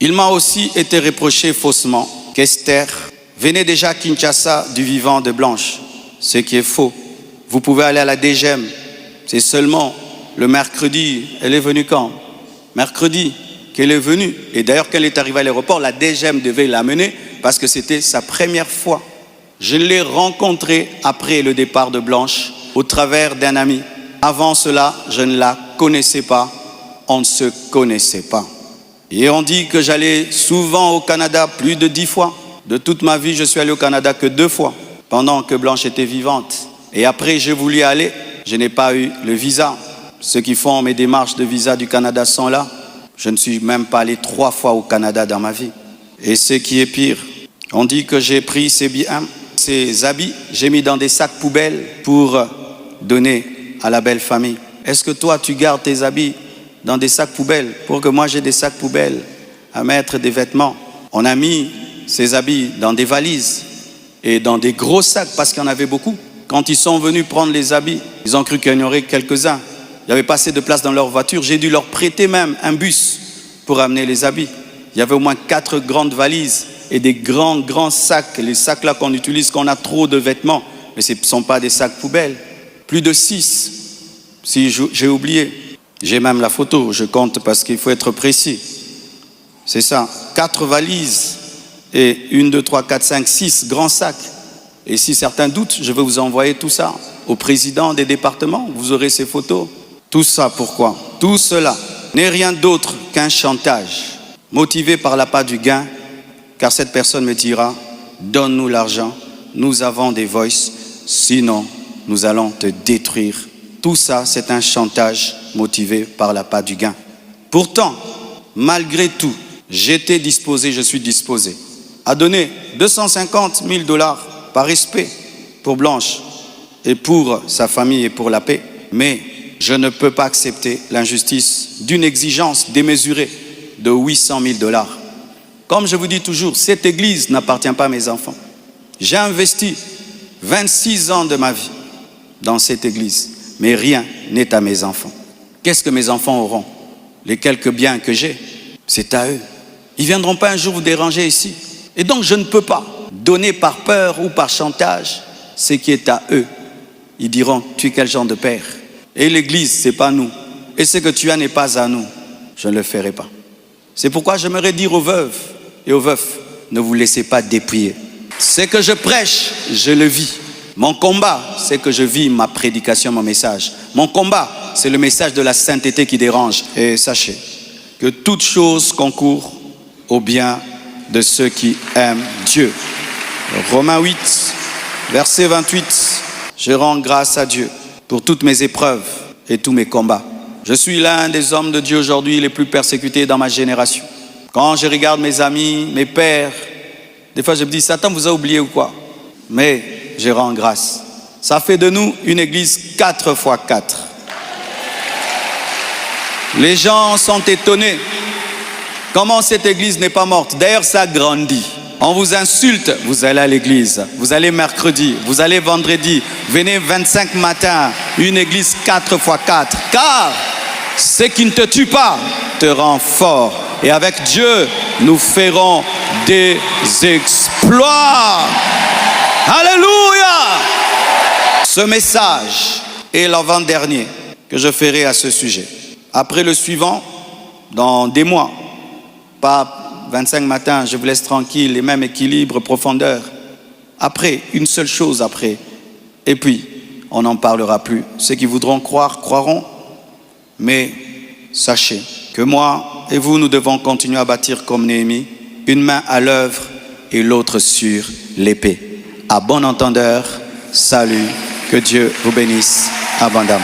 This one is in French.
Il m'a aussi été reproché faussement qu'Esther venait déjà à Kinshasa du vivant de Blanche, ce qui est faux. Vous pouvez aller à la DGM, c'est seulement le mercredi. Elle est venue quand? Mercredi qu'elle est venue. Et d'ailleurs, quand elle est arrivée à l'aéroport, la DGM devait l'amener parce que c'était sa première fois. Je l'ai rencontrée après le départ de Blanche au travers d'un ami. Avant cela, je ne la connaissais pas. On ne se connaissait pas. Et on dit que j'allais souvent au Canada, plus de 10 fois. De toute ma vie, je suis allé au Canada que 2 fois, pendant que Blanche était vivante. Et après, j'ai voulu aller, je n'ai pas eu le visa. Ceux qui font mes démarches de visa du Canada sont là. Je ne suis même pas allé 3 fois au Canada dans ma vie. Et ce qui est pire, on dit que j'ai pris ces biens, ces habits, j'ai mis dans des sacs poubelles pour donner à la belle famille. Est-ce que toi, tu gardes tes habits dans des sacs poubelles pour que moi j'ai des sacs poubelles à mettre des vêtements? On a mis ces habits dans des valises et dans des gros sacs parce qu'il y en avait beaucoup. Quand ils sont venus prendre les habits, ils ont cru qu'il y en aurait quelques-uns. Il n'y avait pas assez de place dans leur voiture. J'ai dû leur prêter même un bus pour amener les habits. Il y avait au moins 4 grandes valises et des grands sacs. Les sacs là qu'on utilise quand on a trop de vêtements. Mais ce ne sont pas des sacs poubelles. Plus de 6, si j'ai oublié. J'ai même la photo, je compte parce qu'il faut être précis. C'est ça, 4 valises et 1, 2, 3, 4, 5, 6 grands sacs. Et si certains doutent, je vais vous envoyer tout ça au président des départements. Vous aurez ces photos. Tout ça, pourquoi? Tout cela n'est rien d'autre qu'un chantage motivé par l'appât du gain, car cette personne me dira, donne-nous l'argent, nous avons des voices, sinon nous allons te détruire. Tout ça, c'est un chantage motivé par l'appât du gain. Pourtant, malgré tout, j'étais disposé, je suis disposé à donner 250 000 $ par respect pour Blanche et pour sa famille et pour la paix. Mais je ne peux pas accepter l'injustice d'une exigence démesurée de 800 000 $. Comme je vous dis toujours, cette église n'appartient pas à mes enfants. J'ai investi 26 ans de ma vie dans cette église, mais rien n'est à mes enfants. Qu'est-ce que mes enfants auront? Les quelques biens que j'ai, c'est à eux. Ils ne viendront pas un jour vous déranger ici. Et donc je ne peux pas donner par peur ou par chantage ce qui est à eux. Ils diront, tu es quel genre de père? Et l'église, ce n'est pas nous. Et ce que tu as n'est pas à nous. Je ne le ferai pas. C'est pourquoi j'aimerais dire aux veuves et aux veufs, ne vous laissez pas dépouiller. Ce que je prêche, je le vis. Mon combat, c'est que je vis ma prédication, mon message. Mon combat, c'est le message de la sainteté qui dérange. Et sachez que toute chose concourt au bien de ceux qui aiment Dieu. Romains 8, verset 28. Je rends grâce à Dieu pour toutes mes épreuves et tous mes combats. Je suis l'un des hommes de Dieu aujourd'hui les plus persécutés dans ma génération. Quand je regarde mes amis, mes pères, des fois je me dis, Satan vous a oublié ou quoi? Mais je rends grâce. Ça fait de nous une église 4x4. Les gens sont étonnés. Comment cette église n'est pas morte? D'ailleurs, ça grandit. On vous insulte, vous allez à l'église. Vous allez mercredi, vous allez vendredi. Venez 25 matins, une église 4x4. Car ce qui ne te tue pas te rend fort. Et avec Dieu, nous ferons des exploits. Alléluia! Ce message est l'avant-dernier que je ferai à ce sujet. Après le suivant, dans des mois, pas 25 matins, je vous laisse tranquille, les mêmes équilibres, profondeur. Après, une seule chose après. Et puis, on n'en parlera plus. Ceux qui voudront croire, croiront. Mais sachez que moi et vous, nous devons continuer à bâtir comme Néhémie, une main à l'œuvre et l'autre sur l'épée. À bon entendeur, salut, que Dieu vous bénisse abondamment.